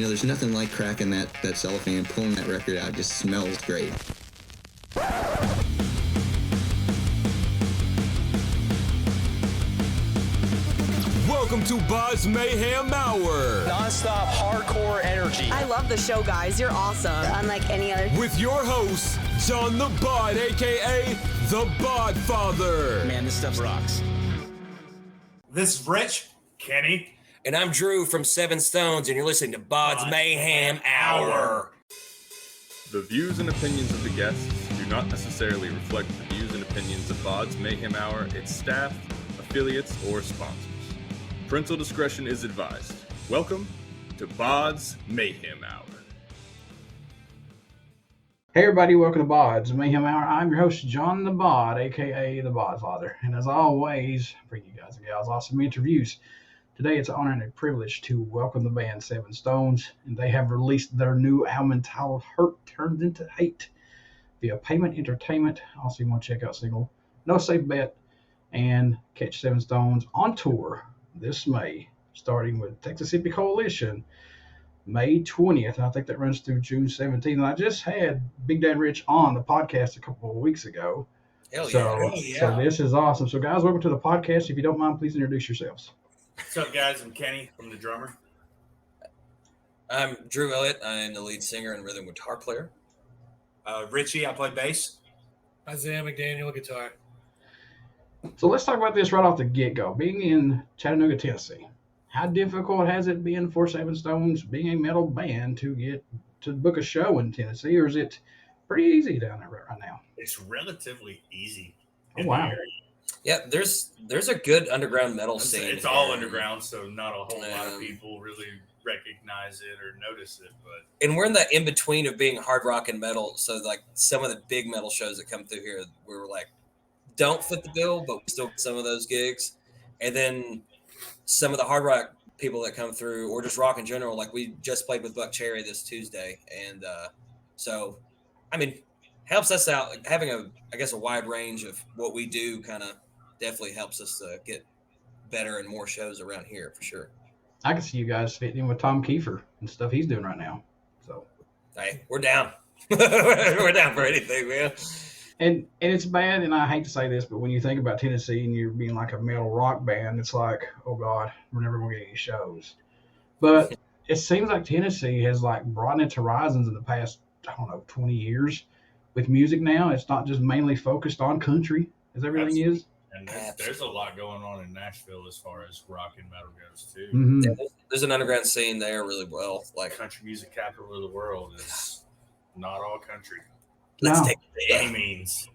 there's nothing like cracking that cellophane and pulling that record out. It just smells great. Welcome to BODS Mayhem Hour. Non-stop hardcore energy. I love the show, guys. You're awesome. Unlike any other. With your host, John the Bod, a.k.a. the Bod Father. Man, this stuff rocks. This is Rich, Kenny. And I'm Drew from SevenStones, and you're listening to BODS Mayhem Hour. The views and opinions of the guests do not necessarily reflect the views and opinions of BODS Mayhem Hour, its staff, affiliates, or sponsors. Parental discretion is advised. Welcome to BODS Mayhem Hour. Hey everybody, welcome to BODS Mayhem Hour. I'm your host, John the Bod, aka the Bod Father. And as always, bring you guys and gals awesome interviews. Today it's an honor and a privilege to welcome the band SevenStones, and they have released their new album entitled Hurt Turns Into Hate via Pavement Entertainment. Also, you want to check out single No Safe Bet and catch SevenStones on tour this May, starting with Texas Hippie Coalition, May 20th. And I think that runs through June 17th. And I just had Big Dan Rich on the podcast a couple of weeks ago. Hell So this is awesome. So guys, welcome to the podcast. If you don't mind, please introduce yourselves. What's up, guys? I'm Kenny from the drummer. I'm Drew Elliott. I'm the lead singer and rhythm guitar player. Richy, I play bass. Isiah, McDaniel, guitar. So let's talk about this right off the get-go. Being in Chattanooga, Tennessee, how difficult has it been for SevenStones, being a metal band, to get to book a show in Tennessee, or is it pretty easy down there right now? It's relatively easy. Oh, wow. Yeah, there's a good underground metal scene. It's all underground, so not a whole lot of people really recognize it or notice it. But and we're in that in between of being hard rock and metal. So like some of the big metal shows that come through here, we were like, don't fit the bill, but we still get some of those gigs. And then some of the hard rock people that come through, or just rock in general, like we just played with Buck Cherry this Tuesday, and so I mean, helps us out. Like, having a wide range of what we do kind of definitely helps us get better and more shows around here for sure. I can see you guys fitting in with Tom Kiefer and stuff he's doing right now. So Hey, we're down. We're down for anything, man. And it's bad, and I hate to say this, but when you think about Tennessee and you're being like a metal rock band, it's like, oh God, we're never going to get any shows. But it seems like Tennessee has like broadened its horizons in the past, 20 years with music now. It's not just mainly focused on country as everything is. And there's a lot going on in Nashville as far as rock and metal goes too. Mm-hmm. Yeah, there's an underground scene there really well. Like Country music capital of the world is not all country. Let's take by any means.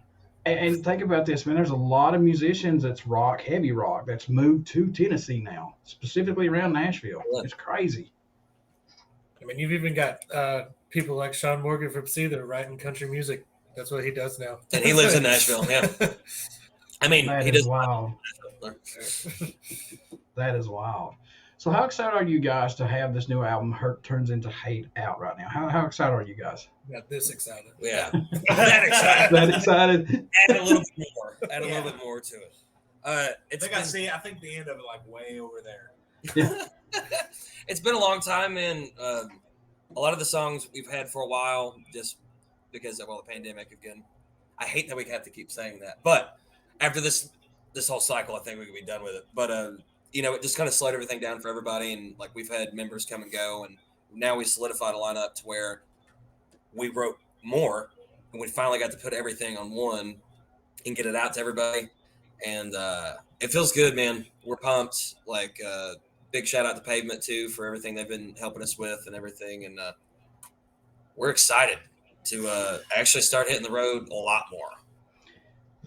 And think about this, man. There's a lot of musicians that's rock, heavy rock, that's moved to Tennessee now, specifically around Nashville. Yeah. It's crazy. I mean, you've even got people like Sean Morgan from C that are writing country music. That's what he does now. And he lives in Nashville, yeah. I mean, That he is does wild. That is wild. So how excited are you guys to have this new album, Hurt Turns Into Hate, out right now? How excited are you guys? Not this excited. Yeah. That excited. That excited? Add a little bit more. Add a little bit more to it. I think the end of it like way over there. It's been a long time, and a lot of the songs we've had for a while, just because of all the pandemic again. I hate that we have to keep saying that, but after this whole cycle, I think we could be done with it. But it just kind of slowed everything down for everybody, and like we've had members come and go, and now we solidified a lineup to where we wrote more, and we finally got to put everything on one and get it out to everybody, and it feels good, man. We're pumped. Like big shout out to Pavement too for everything they've been helping us with and everything, and we're excited to actually start hitting the road a lot more.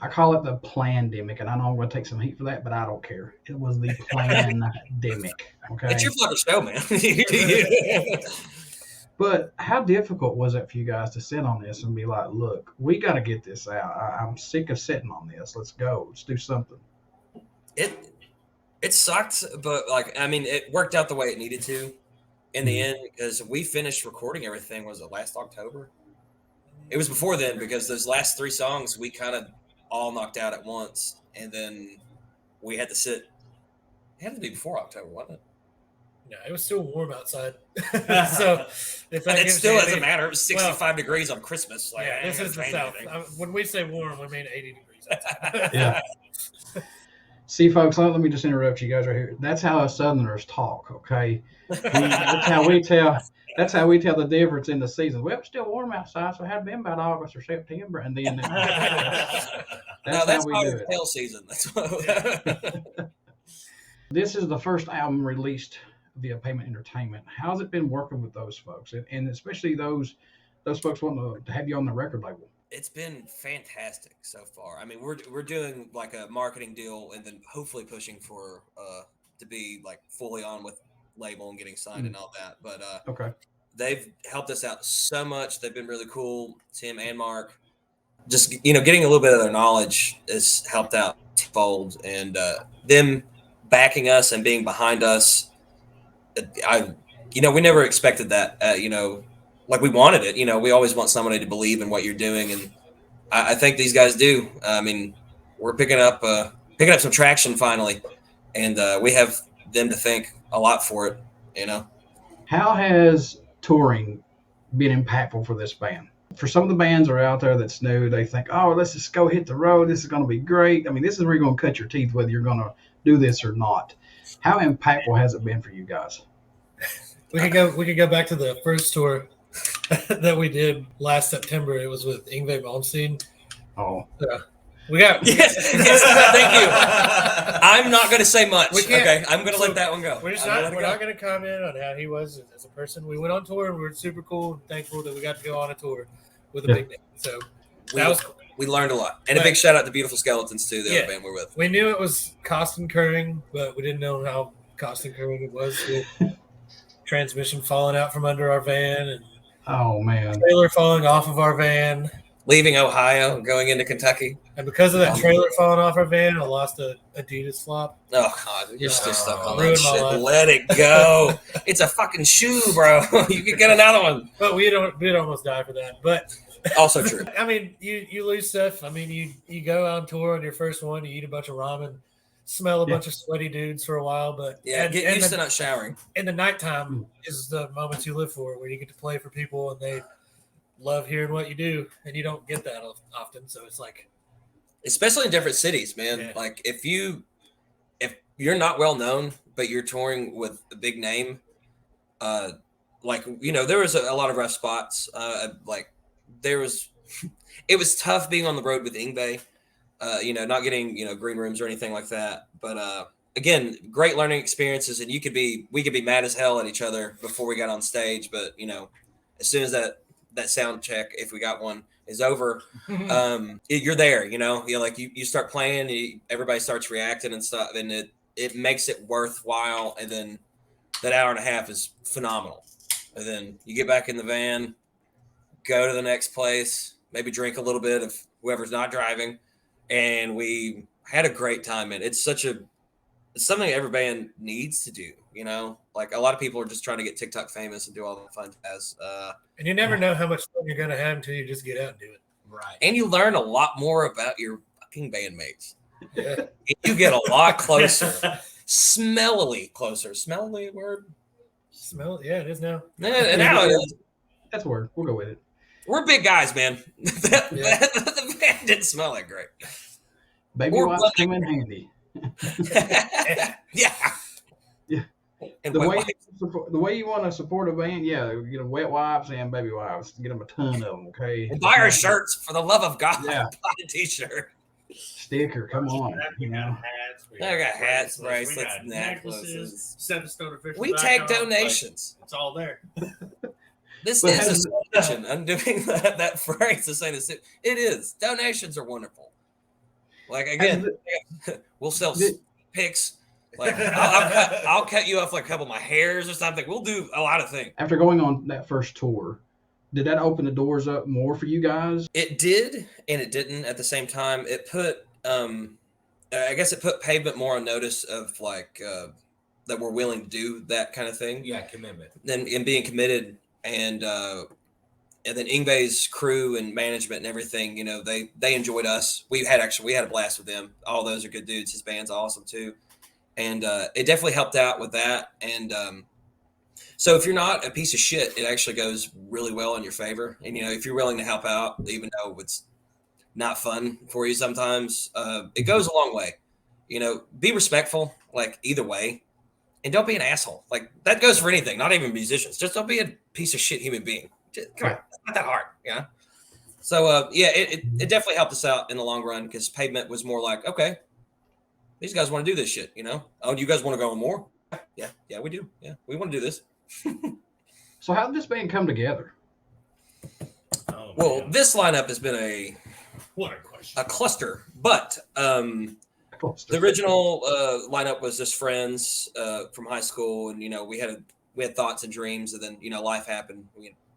I call it the plandemic, and I know I'm going to take some heat for that, but I don't care. It was the plandemic. Okay. It's your fucking show, man. But how difficult was it for you guys to sit on this and be like, look, we got to get this out. I'm sick of sitting on this. Let's go. Let's do something. It sucked, but it worked out the way it needed to in the end, because we finished recording everything. Was it last October? It was before then, because those last 3 songs we kind of all knocked out at once, and then we had to sit. It had to be before October, wasn't it? No, it was still warm outside. So if that And it gives still you doesn't any- matter. It was 65 degrees on Christmas. Like, Yeah, I ain't this gonna is the change South. anything. When we say warm, we mean 80 degrees outside. Yeah. See, folks, let me just interrupt you guys right here. That's how us Southerners talk, okay? That's how we tell. That's how we tell the difference in the season. Well, it's still warm outside, so it had been about August or September, and then that's how we do it. tail season. That's what. This is the first album released via Pavement Entertainment. How's it been working with those folks, and especially those folks wanting to have you on the record label? It's been fantastic so far. I mean, we're doing like a marketing deal, and then hopefully pushing for to be like fully on with label and getting signed and all that. But Okay. they've helped us out so much. They've been really cool, Tim and Mark. Just getting a little bit of their knowledge has helped out fold, and them backing us and being behind us. We never expected that. Like we wanted it. We always want somebody to believe in what you're doing, and I think these guys do. I mean, we're picking up some traction finally, and we have them to thank a lot for it. How has touring been impactful for this band? For some of the bands that are out there that's new, they think, oh, let's just go hit the road. This is going to be great. I mean, this is where you're going to cut your teeth, whether you're going to do this or not. How impactful has it been for you guys? We could go back to the first tour that we did last September. It was with Yngwie Malmsteen. Oh. We got yes, thank you. I'm not going to say much. Okay, I'm going to let that one go. We're not going to comment on how he was as a person. We went on tour and we were super cool and thankful that we got to go on a tour with a big name. So that was cool. We learned a lot. And a big shout out to Beautiful Skeletons too, the other band we're with. We knew it was cost incurring, but we didn't know how cost incurring it was with transmission falling out from under our van and trailer falling off of our van. Leaving Ohio, going into Kentucky. And because of that trailer falling off our van, I lost a Adidas flop. Oh, God. You're still stuck on that ruined my shit. life. Let it go. It's a fucking shoe, bro. You could get another one. But we'd almost die for that. But also true. I mean, you lose stuff. I mean, you go on tour on your first one, you eat a bunch of ramen, smell a bunch of sweaty dudes for a while. But get used to not showering. And the nighttime is the moments you live for, where you get to play for people and they love hearing what you do, and you don't get that often. So it's like, especially in different cities, man. Yeah. Like if you're not well known, but you're touring with a big name, there was a lot of rough spots. It was tough being on the road with Yngwie, not getting, green rooms or anything like that. But again, great learning experiences, and we could be mad as hell at each other before we got on stage. But, as soon as that sound check, if we got one, is over, you're there, you start playing, everybody starts reacting and stuff, and it makes it worthwhile. And then that hour and a half is phenomenal. And then you get back in the van, go to the next place, maybe drink a little bit of whoever's not driving. And we had a great time. And it's something every band needs to do, like a lot of people are just trying to get TikTok famous and do all the fun jazz. And you never know how much fun you're going to have until you just get out and do it. Right. And you learn a lot more about your fucking bandmates. Yeah. You get a lot closer. Smellily closer. Smellily word? Yeah, it is now. Now it is. That's a word. We'll go with it. We're big guys, man. The van didn't smell that great. Baby wipes come in handy. Yeah. And the way you want to support a band, wet wipes and baby wipes. Get them a ton of them, okay? And buy our shirts, for the love of God. Yeah. Buy a t-shirt. Sticker, come on. We got hats. I got hats, bracelets, we got necklaces. SevenStones official. We take .com. donations. It's all there. This is a donation. I'm doing that phrase to say this. It is. Donations are wonderful. Like, again, we'll sell pics. Like, I'll cut you off like a couple of my hairs or something. We'll do a lot of things. After going on that first tour, did that open the doors up more for you guys? It did, and it didn't at the same time. It put, I guess it put Pavement more on notice of like that we're willing to do that kind of thing. Yeah, commitment. And being committed, and then Yngwie's crew and management and everything, they enjoyed us. We had a blast with them. All those are good dudes. His band's awesome too. And it definitely helped out with that. And So if you're not a piece of shit, it actually goes really well in your favor. And, if you're willing to help out, even though it's not fun for you sometimes, it goes a long way. Be respectful, like either way, and don't be an asshole. Like that goes for anything, not even musicians. Just don't be a piece of shit human being. Come on, it's not that hard, So it definitely helped us out in the long run because Pavement was more like, okay, these guys want to do this shit, Oh, you guys want to go on more? Yeah, we do. Yeah, we want to do this. So how did this band come together? Well, this lineup has been what a question. A cluster, but the original lineup was just friends from high school, and we had thoughts and dreams, and then life happened.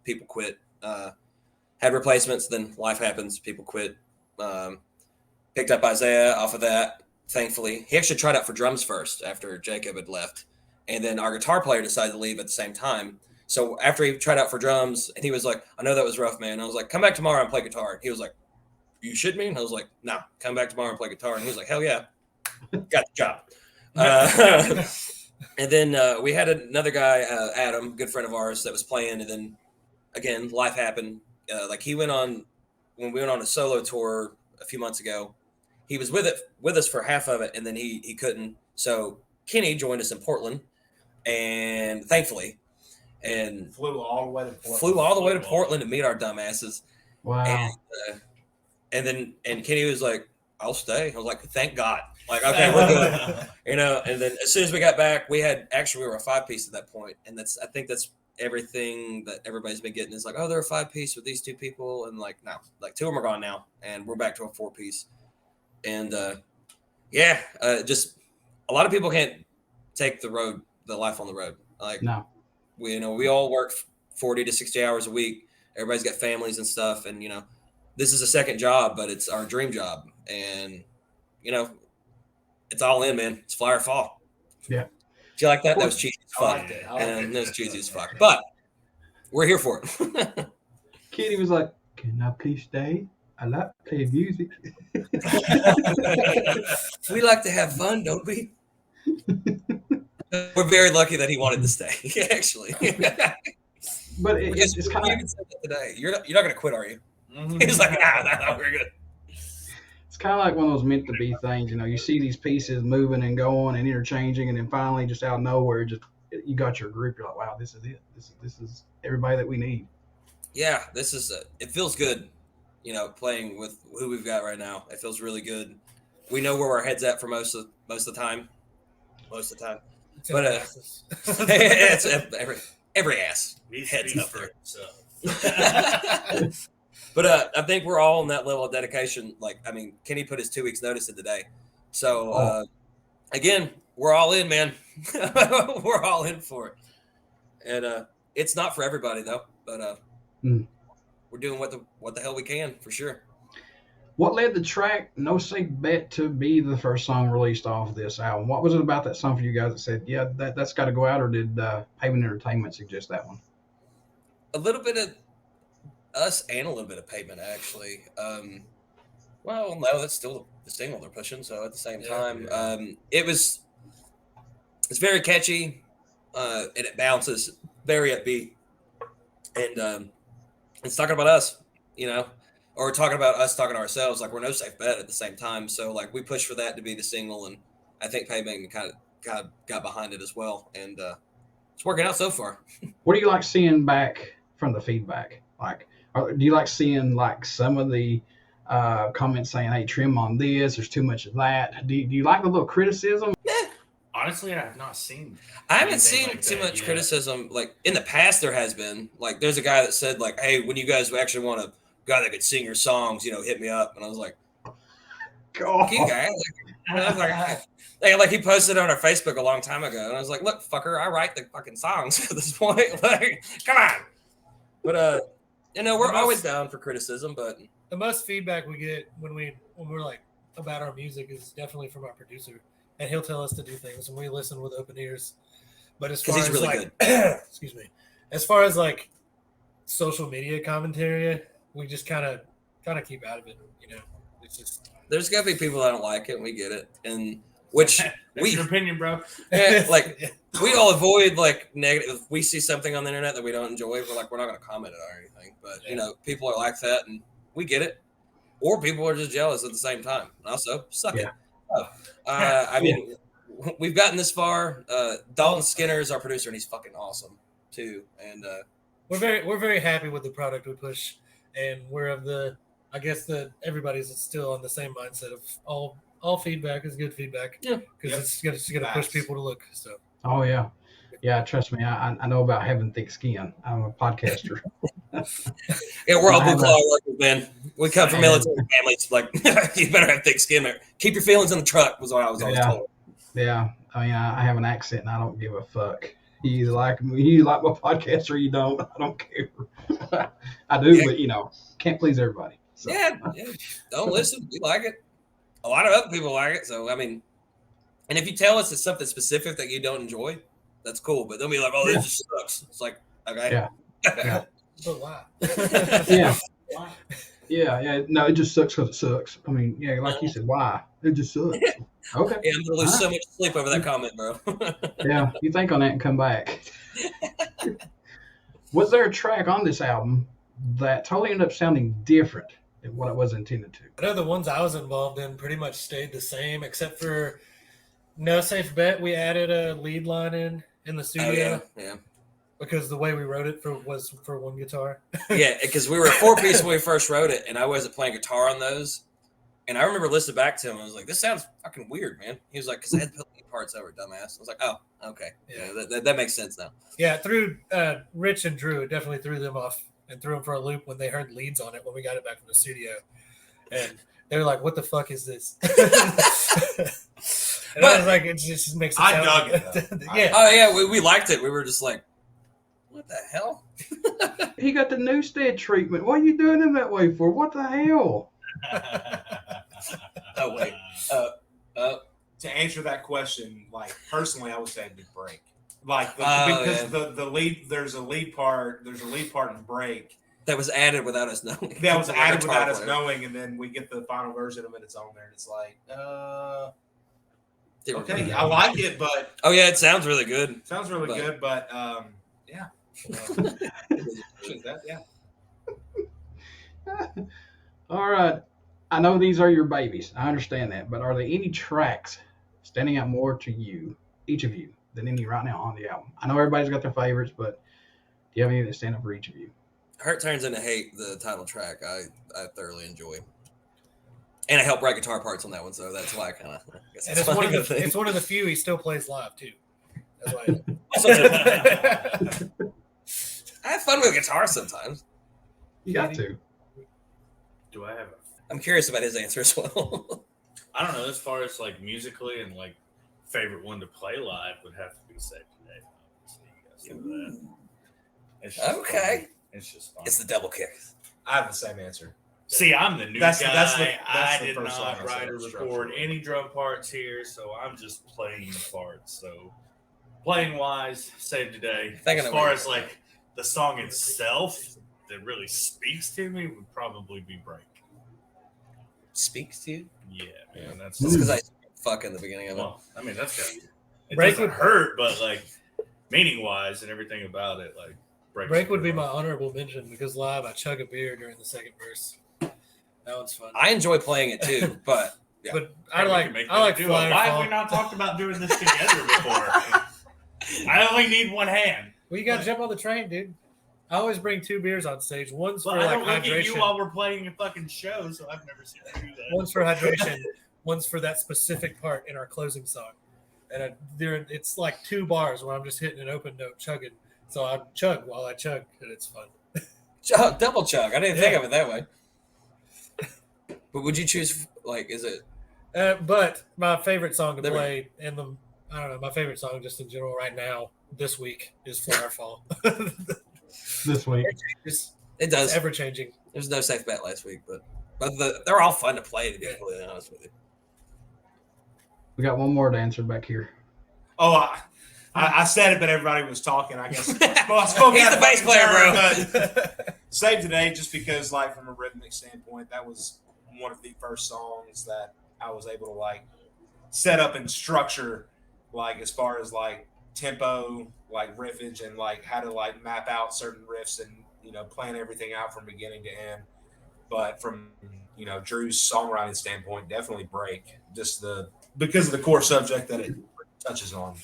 People quit. Had replacements, then life happens. People quit. Picked up Isiah off of that. Thankfully, he actually tried out for drums first after Jacob had left, and then our guitar player decided to leave at the same time. So after he tried out for drums, and he was like, "I know that was rough, man." I was like, "Come back tomorrow and play guitar." And he was like, "You shit me?" And I was like, "No, come back tomorrow and play guitar." And he was like, "Hell yeah, got the job." And then we had another guy, Adam, good friend of ours, that was playing. And then again, life happened. He went on when we went on a solo tour a few months ago. He was with us for half of it, and then he couldn't. So Kenny joined us in Portland, and thankfully, and flew all the way to Portland to meet our dumbasses. Wow. And Kenny was like, "I'll stay." I was like, "Thank God." Like, okay, we're good. And then as soon as we got back, we were a 5-piece at that point, and I think that's everything that everybody's been getting is like, oh, they're a 5-piece with these 2 people, and like no, like 2 of them are gone now, and we're back to a 4-piece. And just a lot of people can't take the life on the road. Like, no, we all work 40 to 60 hours a week. Everybody's got families and stuff, and this is a second job, but it's our dream job, and it's all in, man. It's fly or fall. Yeah. Do you like that? That was cheesy as fuck. And that was cheesy as fuck. But we're here for it. Kenny was like, "Can I please stay? I like to play music." We like to have fun, don't we? We're very lucky that he wanted to stay, actually. But it's kind of today. You're not going to quit, are you? Mm-hmm. He's like, no, we're good. It's kind of like one of those meant to be things. You see these pieces moving and going and interchanging, and then finally, just out of nowhere, you got your group. You're like, wow, this is it. This is everybody that we need. Yeah, this is it feels good. Playing with who we've got right now, it feels really good. We know where our head's at for most of the time. But it's every ass heads up there. So. But I think we're all on that level of dedication. Like, I mean, Kenny put his 2 weeks notice in today. So again, we're all in, man. We're all in for it. And it's not for everybody though, but we're doing what the hell we can for sure. What led the track "No Safe Bet" to be the first song released off of this album? What was it about that song for you guys that said, yeah, that's got to go out, or did Pavement Entertainment suggest that one? A little bit of us and a little bit of Pavement, actually. Well, no, that's still the single they're pushing. So at the same time, it's very catchy, and it bounces, very upbeat, and it's talking about us, or talking about us talking to ourselves. Like, we're no safe bet at the same time. So like we pushed for that to be the single, and I think Pavement kind of got behind it as well, and it's working out so far. What do you like seeing back from the feedback? Like, do you like seeing like some of the comments saying, "Hey, trim on this. There's too much of that." Do you like the little criticism? Honestly, I have not seen. I haven't seen too much criticism. Like in the past, there has been. Like, there's a guy that said, like, "Hey, when you guys actually want a guy that could sing your songs, hit me up." And I was like, "God, you guy." I was like, he posted on our Facebook a long time ago, and I was like, "Look, fucker, I write the fucking songs at this point. Like, come on." But we're always down for criticism. But the most feedback we get when we're like about our music is definitely from our producer, and he'll tell us to do things, and we listen with open ears. But as far as he's really like, good. excuse me, as far as like social media commentary, we just kind of keep out of it. It's just there's gonna be people that don't like it, and we get it, and which That's your opinion, bro. like we all avoid like negative. If we see something on the internet that we don't enjoy, we're not going to comment it or anything. But you know, people are like that, and we get it. Or people are just jealous at the same time. Also, suck it. I mean, we've gotten this far. Dalton Skinner is our producer, and he's fucking awesome too. And we're very happy with the product we push, and we're of the. I guess that everybody's still on the same mindset of all feedback is good feedback. Yeah, because it's gonna push people to look. So. Oh yeah. Yeah, trust me, I know about having thick skin. I'm a podcaster. Yeah, we're all blue collar workers, man. We come from military families. Like, you better have thick skin. Keep your feelings in the truck was what I was always told. Yeah, I mean, I have an accent, and I don't give a fuck. You like my podcast or you don't. I don't care. I do, but you know, can't please everybody. So. Yeah, don't listen. We like it. A lot of other people like it. So I mean, and if you tell us it's something specific that you don't enjoy, that's cool, but they'll be like, "Oh, this just sucks." It's like, okay, yeah. But why? Yeah. Yeah. No, it just sucks because it sucks. I mean, yeah, like you said, why? It just sucks. Okay. Yeah, I'm gonna lose so much sleep over that comment, bro. Yeah, you think on that and come back. Was there a track on this album that totally ended up sounding different than what it was intended to? I know the ones I was involved in pretty much stayed the same, except for No Safe Bet. We added a lead line in the studio. Oh, yeah. Because the way we wrote it was for one guitar. Yeah, because we were a 4-piece when we first wrote it, and I wasn't playing guitar on those. And I remember listening back to him, and I was like, "This sounds fucking weird, man." He was like, "Because I had to put lead parts over, dumbass." I was like, "Oh, okay, yeah, that makes sense now." Yeah, through Rich and Drew, it definitely threw them off and threw them for a loop when they heard leads on it when we got it back from the studio, and they were like, "What the fuck is this?" And I was like, "It just makes it sound." I dug it. Yeah. Oh yeah, we liked it. We were just like, "What the hell?" He got the Newstead treatment. What are you doing him that way for? What the hell? Oh wait. To answer that question, like personally, I would say it'd be break. Like because the lead, there's a lead part in break that was added without us knowing. That was added without us knowing, and then we get the final version of it. It's on there, and it's like, okay, I like it, but oh yeah, it sounds really good. Sounds really good, but yeah. Yeah. All right. I know these are your babies. I understand that. But are there any tracks standing out more to you, each of you, than any right now on the album? I know everybody's got their favorites, but do you have any that stand up for each of you? Hurt Turns Into Hate, the title track, I thoroughly enjoy. And I helped write guitar parts on that one, so that's why I kind of guess and it's one of the few he still plays live, too. That's why I have fun with guitar sometimes. You got to. Do I have I'm curious about his answer as well. I don't know. As far as like musically and like favorite one to play live would have to be Save Today. So you guys know that. It's just okay. Fun. It's just fun. It's the double kick. I have the same answer. See, I'm the new guy. I did not write or record any drum parts here, so I'm just playing the parts. So playing wise, Save Today. As far as like the song itself that really speaks to me would probably be Break. Speaks to you? Yeah, man. That's because I fuck in the beginning of it. Well, I mean, that's good. It Break doesn't hurt, but like meaning wise and everything about it, like Break would be my honorable mention because live I chug a beer during the second verse. That one's fun. I enjoy playing it too, but yeah. But I like do it. Why have we not talked about doing this together before? I only need one hand. Well, you got to jump on the train, dude. I always bring 2 beers on stage. One's for I like don't look hydration. at you while we're playing a fucking show, so I've never seen you do that. One's for hydration. One's for that specific part in our closing song. And it's like 2 bars where I'm just hitting an open note, chugging. So I chug while I chug, and it's fun. Double chug. I didn't think of it that way. But would you choose, like, is it? But my favorite song to play, and I don't know, my favorite song just in general right now, this week, is Flower Fall. This week. It does. It's ever changing. There's no safe bet last week, but they're all fun to play, to be completely honest with you. We got one more to answer back here. Oh, I said it, but everybody was talking, I guess. I spoke He's the bass player, bro. But Save Today, just because, like, from a rhythmic standpoint, that was one of the first songs that I was able to, like, setup and structure, like as far as like tempo, like riffage, and like how to like map out certain riffs and plan everything out from beginning to end. But from Drew's songwriting standpoint, definitely Break, just because of the core subject that it touches on.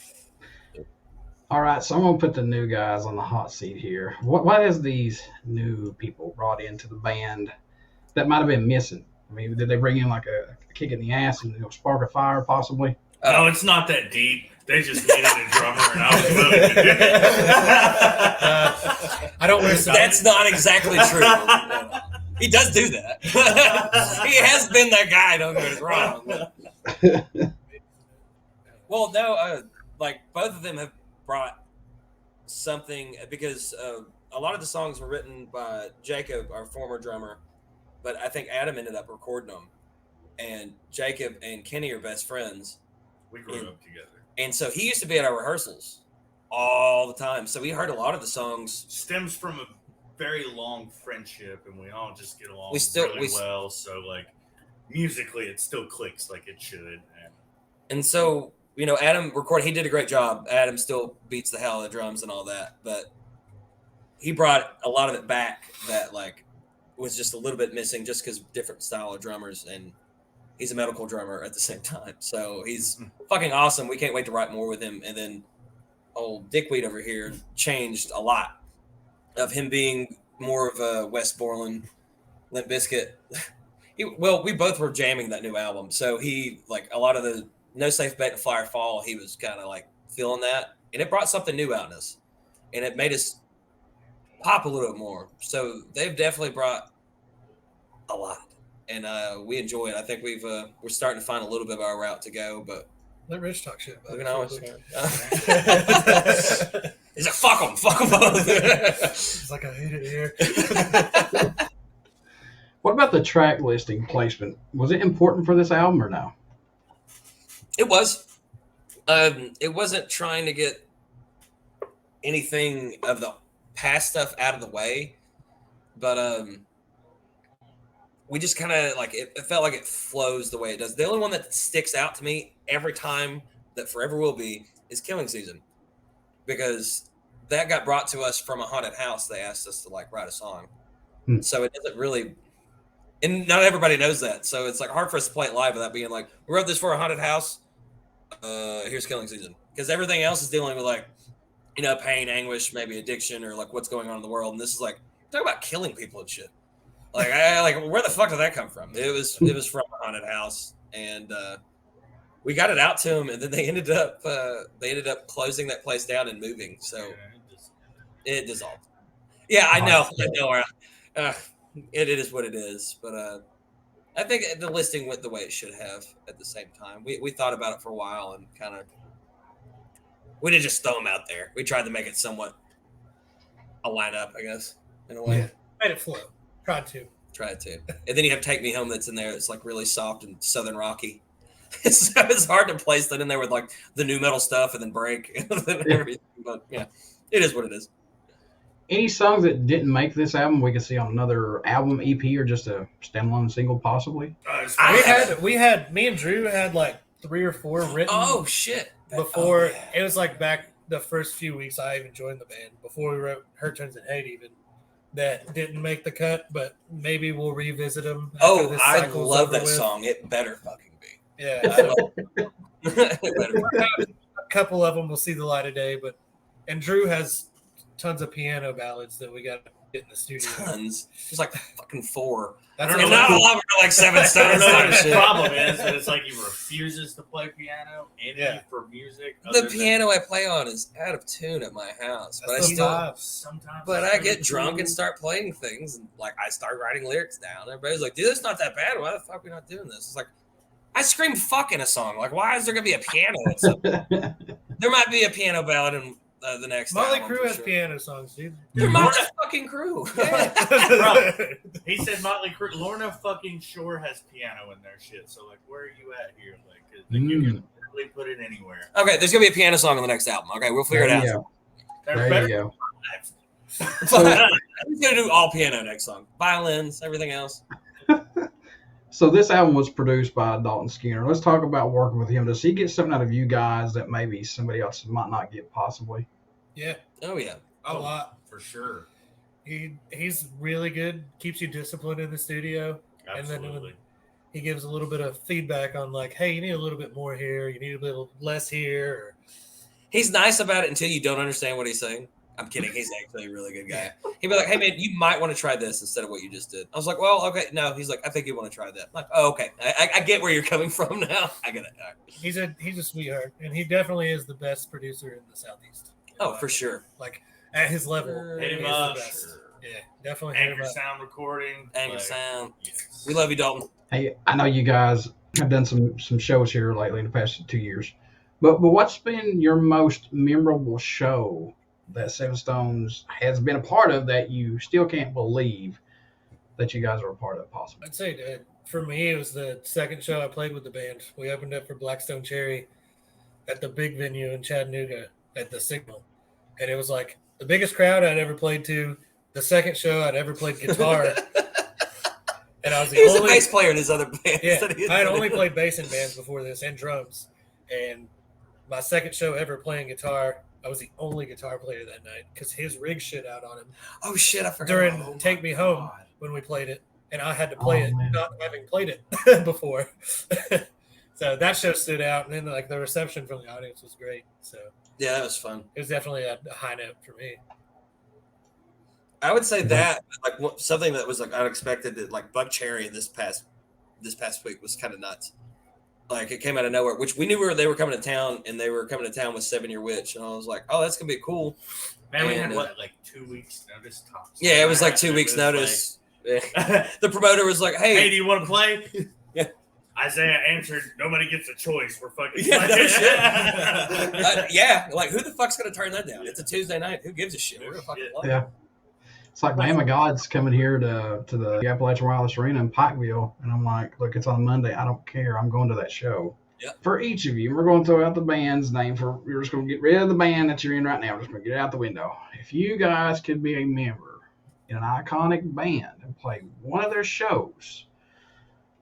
All right, so I'm gonna put the new guys on the hot seat here. What has these new people brought into the band that might have been missing? I mean, did they bring in like a kick in the ass and spark a fire possibly? No, it's not that deep. They just needed a drummer, and I was willing to do it. I don't wear That's not exactly true. He does do that. He has been that guy. Don't get us wrong. Well, no, like both of them have brought something because a lot of the songs were written by Jacob, our former drummer, but I think Adam ended up recording them. And Jacob and Kenny are best friends. We grew up together. And so he used to be at our rehearsals all the time. So we heard a lot of the songs. Stems from a very long friendship, and we all just get along really well. So, like, musically, it still clicks like it should. And so, Adam recorded. He did a great job. Adam still beats the hell out of the drums and all that. But he brought a lot of it back that, like, was just a little bit missing just because different style of drummers. And he's a medical drummer at the same time. So he's fucking awesome. We can't wait to write more with him. And then old Dickweed over here changed a lot of him being more of a West Borland, Limp Bizkit. We both were jamming that new album. So he, like, a lot of the No Safe Bet and Flyer Fall, he was kind of like feeling that. And it brought something new out in us. And it made us pop a little bit more. So they've definitely brought a lot. And we enjoy it. I think we're starting to find a little bit of our route to go, but let Rich talk shit about it. He's like, fuck them both. It's like, I hate it here. What about the track listing placement? Was it important for this album or no? It was. It wasn't trying to get anything of the past stuff out of the way, but we just kind of like it felt like it flows the way it does. The only one that sticks out to me every time that Forever Will Be is Killing Season, because that got brought to us from a haunted house. They asked us to like write a song. So it doesn't really, and not everybody knows that. So it's like hard for us to play it live without being like, we wrote this for a haunted house. Here's Killing Season. Because everything else is dealing with like, pain, anguish, maybe addiction, or like what's going on in the world. And this is like, talk about killing people and shit. Like, where the fuck did that come from? It was from a haunted house, and we got it out to them, and then they ended up closing that place down and moving. So it dissolved. Yeah, I know. It is what it is, but I think the listing went the way it should have. At the same time, we thought about it for a while and kind of we didn't just throw them out there. We tried to make it somewhat a lineup, I guess, in a way. Yeah. Made it flow. Tried to. And then you have Take Me Home that's in there. It's like really soft and Southern rocky. So it's hard to place that in there with like the new metal stuff and then Break and everything. But yeah, it is what it is. Any songs that didn't make this album we could see on another album, EP, or just a standalone single possibly? Me and Drew had like 3 or 4 written. Oh shit! Before it was like back the first few weeks I even joined the band, before we wrote Hurt Turns and Hate even. That didn't make the cut, but maybe we'll revisit them. I love that song. It better fucking be. Yeah. A couple of them will see the light of day, and Drew has tons of piano ballads that we got to get in the studio. Tons. There's like fucking 4. That's and not all of them are like SevenStones. The problem is that it's like he refuses to play piano for music. The piano I play on is out of tune at my house, but I get drunk and start playing things, and like I start writing lyrics down. Everybody's like, "Dude, it's not that bad. Why the fuck are we not doing this?" It's like I scream "fuck" in a song. Like, why is there gonna be a piano? There might be a piano ballad in the next. Motley Crue has piano songs, dude. They're Motley fucking Crue. Bro, he said Motley Crue. Lorna fucking Shore has piano in their shit. So like, where are you at here? Like, you can really put it anywhere. Okay, there's gonna be a piano song on the next album. Okay, we'll figure it out. There you go. He's gonna do all piano next song, violins, everything else. So this album was produced by Dalton Skinner. Let's talk about working with him. Does he get something out of you guys that maybe somebody else might not get possibly? Yeah. Oh yeah. A lot. For sure. He's really good. Keeps you disciplined in the studio. Absolutely. And then he gives a little bit of feedback on like, hey, you need a little bit more here. You need a little less here. Or... He's nice about it until you don't understand what he's saying. I'm kidding. He's actually a really good guy. He'd be like, hey, man, you might want to try this instead of what you just did. I was like, well, okay. No, he's like, I think you want to try that. I'm like, oh, okay. I get where you're coming from now. I get it. Right. He's a sweetheart, and he definitely is the best producer in the Southeast. Oh, for sure. Like, at his level, Hit him up. the best. Yeah, definitely. Anchor sound recording. Anchor sound. Yes. We love you, Dalton. Hey, I know you guys have done some shows here lately in the past 2 years, but what's been your most memorable show that SevenStones has been a part of that you still can't believe that you guys are a part of, possibly? I'd say for me, it was the second show I played with the band. We opened up for Blackstone Cherry at the big venue in Chattanooga at the Signal, and it was like the biggest crowd I'd ever played to. The second show I'd ever played guitar. And I was he was a bass player in his other bands. Yeah, I had only played bass in bands before this and drums. And my second show ever playing guitar, I was the only guitar player that night because his rig shit out on him. Oh, shit. I forgot. During Take Me Home when we played it. And I had to play it, not having played it before. So that show stood out. And then like the reception from the audience was great. So yeah, that was fun. It was definitely a high note for me. I would say that like something that was like unexpected, that like Buck Cherry this past week was kind of nuts. Like it came out of nowhere, which we knew they were coming to town, and they were coming to town with 7 Year Witch, and I was like, oh, that's gonna be cool. Man, we had like 2 weeks notice tops. Yeah, it was like 2 weeks notice. Like, the promoter was like, hey, do you want to play? Yeah. Isaiah answered, nobody gets a choice. We're fucking yeah, like who the fuck's gonna turn that down? It's a Tuesday night. Who gives a shit? We're gonna fucking play. Yeah. It's like Lamb of God's coming here to the Appalachian Wireless Arena in Pikeville, and I'm like, look, it's on Monday. I don't care. I'm going to that show. Yep. For each of you, we're going to throw out the band's name. You're just going to get rid of the band that you're in right now. We're just going to get it out the window. If you guys could be a member in an iconic band and play one of their shows,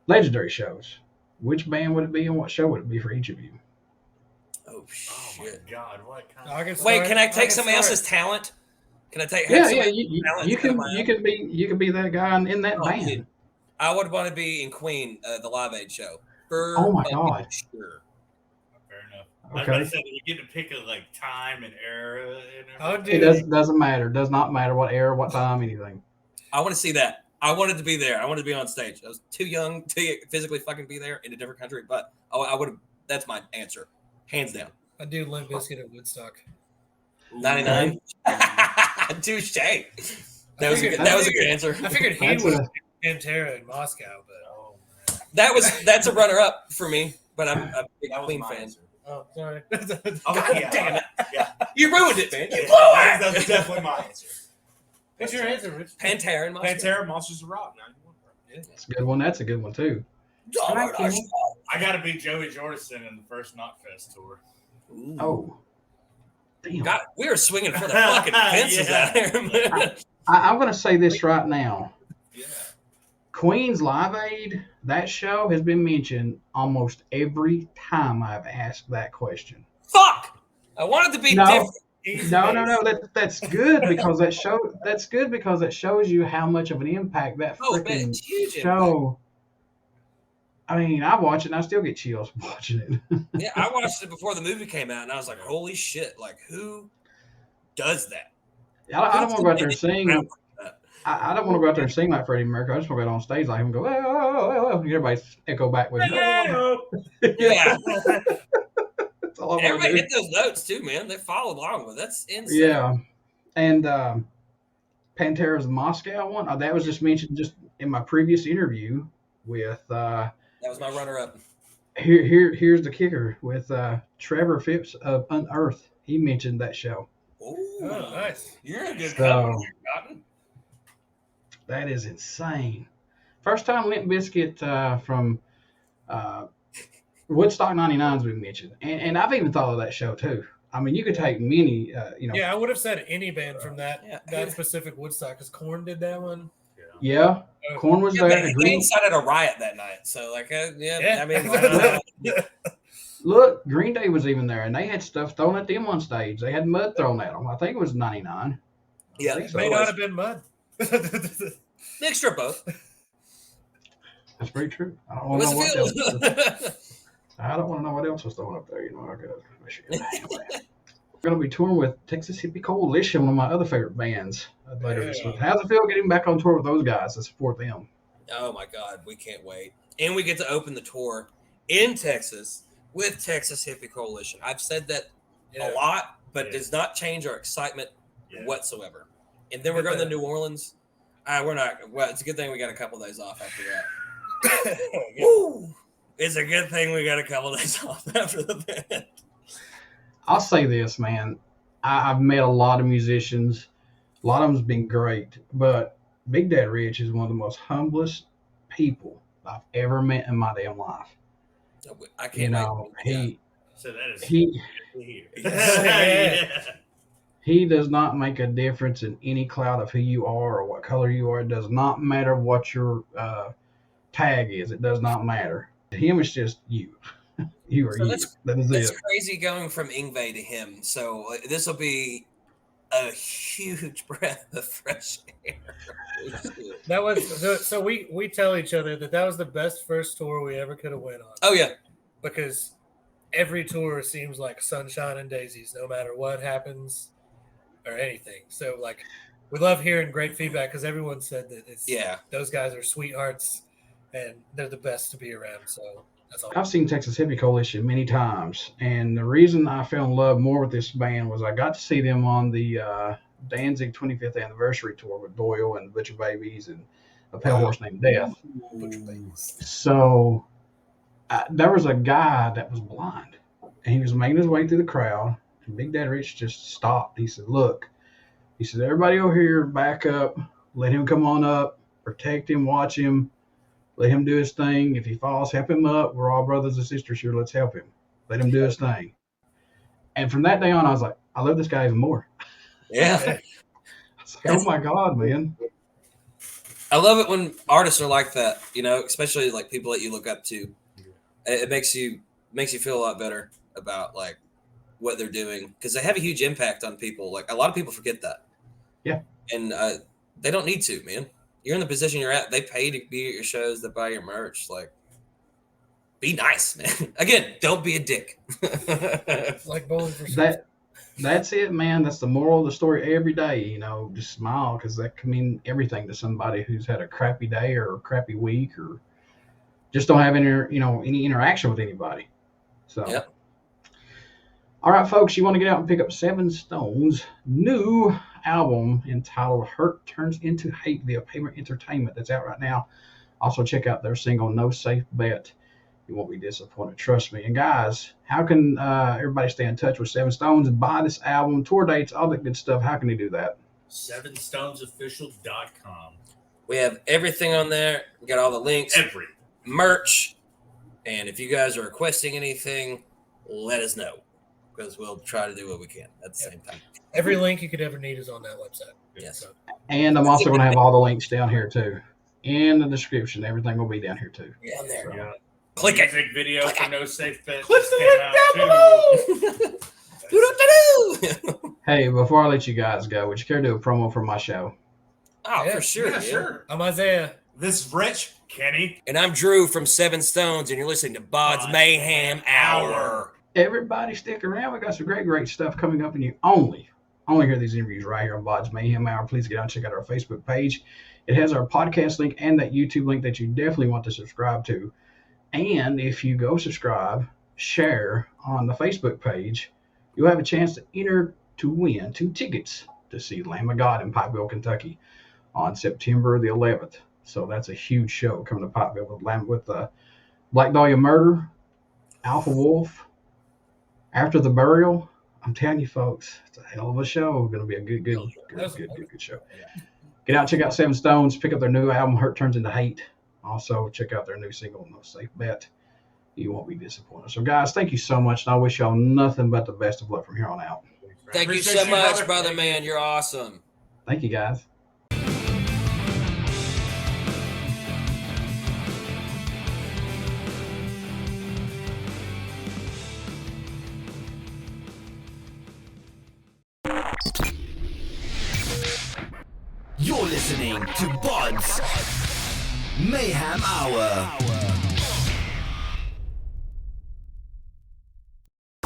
legendary shows, which band would it be and what show would it be for each of you? Oh shit! Oh my god! What kind of... Wait, can I take somebody else's talent? Can I take? Yeah. You can be that guy in that band. Dude. I would want to be in Queen, the Live Aid show. Oh my god! Sure. Fair enough. Okay. I said you get to pick a like time and era. And it doesn't matter. Does not matter what era, what time, anything. I want to see that. I wanted to be there. I wanted to be on stage. I was too young to physically fucking be there in a different country, but I would have. That's my answer, hands down. I do Limp Bizkit at Woodstock. 99. Touche. That was a good answer. I figured he was Pantera in Moscow, but that's a runner up for me. But I'm a big Queen fan. Answer. Oh, sorry. God damn it! Yeah, you ruined it, man. You blew it. That's definitely my answer. What's your answer, Rich? Pantera in Moscow. Pantera, Monsters of Rock. 91. Yeah. That's a good one. That's a good one too. Oh my gosh. I got to be Joey Jordison in the first Knotfest tour. Ooh. Oh. Damn. God, we are swinging for the fucking fences out here. I'm going to say this right now. Yeah. Queen's Live Aid, that show has been mentioned almost every time I've asked that question. Fuck! I wanted to be different. No. That's good because that shows you how much of an impact that freaking show. I mean, I watch it and I still get chills watching it. Yeah, I watched it before the movie came out and I was like, holy shit, like who does that? I don't want to go out there and sing. I don't want to go out there and sing like Freddie Mercury. I just want to go out on stage like him and go, oh, everybody echo back with me. Yeah. That's all I everybody hit those notes too, man. They follow along with it. That's insane. Yeah. And Pantera's Moscow one, that was just mentioned just in my previous interview with that was my runner-up. Here's the kicker with Trevor Phipps of Unearth. He mentioned that show. Ooh, oh, nice. You're a good Cotton. That is insane. First time Limp Bizkit from Woodstock 99 has been mentioned. And I've even thought of that show too. I mean, you could take many, Yeah, I would have said any band from that specific Woodstock because Korn did that one. Yeah. Korn was Yeah, there. but Green he started a riot that night. So, like, I mean, why not? Look, Green Day was even there, and they had stuff thrown at them on stage. They had mud thrown at them. I think it was 99. Yeah, It may not have been mud. Mixture of both. That's very true. I don't want to know what else. I don't want to know what else was thrown up there. You know, I could anyway. We're going to be touring with Texas Hippie Coalition, one of my other favorite bands later this month. How's it feel getting back on tour with those guys to support them? Oh my God, we can't wait. And we get to open the tour in Texas with Texas Hippie Coalition. I've said that a lot, but it does not change our excitement whatsoever. And then we're going to New Orleans. We're not. Well, it's a good thing we got a couple days off after that. Woo! It's a good thing we got a couple days off after the band. I'll say this, man. I've met a lot of musicians. A lot of them's been great, but Big Dad Rich is one of the most humblest people I've ever met in my damn life. I can't. He does not make a difference in any cloud of who you are or what color you are. It does not matter what your tag is. It does not matter. To him, it's just you. You are you. That is it's it. crazy going from Yngwie to him. So this will be a huge breath of fresh air. That was so we tell each other that was the best first tour we ever could have went on. Oh yeah, because every tour seems like sunshine and daisies, no matter what happens or anything. So like, we love hearing great feedback because everyone said that those guys are sweethearts and they're the best to be around. So that's all. I've seen Texas Hippie Coalition many times, and the reason I fell in love more with this band was I got to see them on the Danzig 25th anniversary tour with Doyle and Butcher Babies and a pale horse named Death. So there was a guy that was blind, and he was making his way through the crowd, and Big Dad Rich just stopped. He said, "Look," he said, "everybody over here, back up, let him come on up, protect him, watch him. Let him do his thing. If he falls, help him up. We're all brothers and sisters here. Let's help him. Let him do his thing." And from that day on, I was like, I love this guy even more. Yeah. I was like, oh my God, man. I love it when artists are like that, you know, especially like people that you look up to. It makes you feel a lot better about like what they're doing because they have a huge impact on people. Like a lot of people forget that. Yeah. And they don't need to, man. You're in the position you're at. They pay to be at your shows, to buy your merch. Like, be nice, man. Again, don't be a dick. Like bowling for That's it, man. That's the moral of the story every day. You know, just smile because that can mean everything to somebody who's had a crappy day or a crappy week or just don't have any interaction with anybody. So, yep. All right, folks, you want to get out and pick up SevenStones' new album entitled Hurt Turns Into Hate via Pavement Entertainment that's out right now. Also, check out their single No Safe Bet. You won't be disappointed, trust me. And guys, how can everybody stay in touch with SevenStones and buy this album, tour dates, all that good stuff? How can they do that? SevenStonesOfficial.com. We have everything on there. We got all the links, merch, and if you guys are requesting anything, let us know because we'll try to do what we can at the same time. Every link you could ever need is on that website. Yes. And I'm also going to have all the links down here too. In the description, everything will be down here too. Yeah, there. So. Yeah. Click it. Music video Click for it. No Safe Bet. Click the Hey, before I let you guys go, would you care to do a promo for my show? Oh, Yeah. for sure. Yeah, man. sure. I'm Isaiah. This is Rich. Kenny. And I'm Drew from SevenStones, and you're listening to BODS Mayhem Hour. Everybody stick around. We got some great stuff coming up, and you only hear these interviews right here on BODS Mayhem Hour. Please get out and check out our Facebook page. It has our podcast link and that YouTube link that you definitely want to subscribe to. And if you go subscribe, share on the Facebook page, you'll have a chance to enter to win 2 tickets to see Lamb of God in Pikeville, Kentucky on September the 11th. So that's a huge show coming to Pikeville with Black Dahlia Murder, Alpha Wolf, After the Burial. I'm telling you, folks, it's a hell of a show. It's going to be a good show. Get out and check out SevenStones. Pick up their new album, Hurt Turns Into Hate. Also, check out their new single, No Safe Bet. You won't be disappointed. So, guys, thank you so much. And I wish y'all nothing but the best of luck from here on out. Thank you so much, brother man. You're awesome. Thank you, guys. You're listening to BODS Mayhem Hour.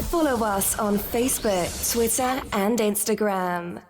Follow us on Facebook, Twitter, and Instagram.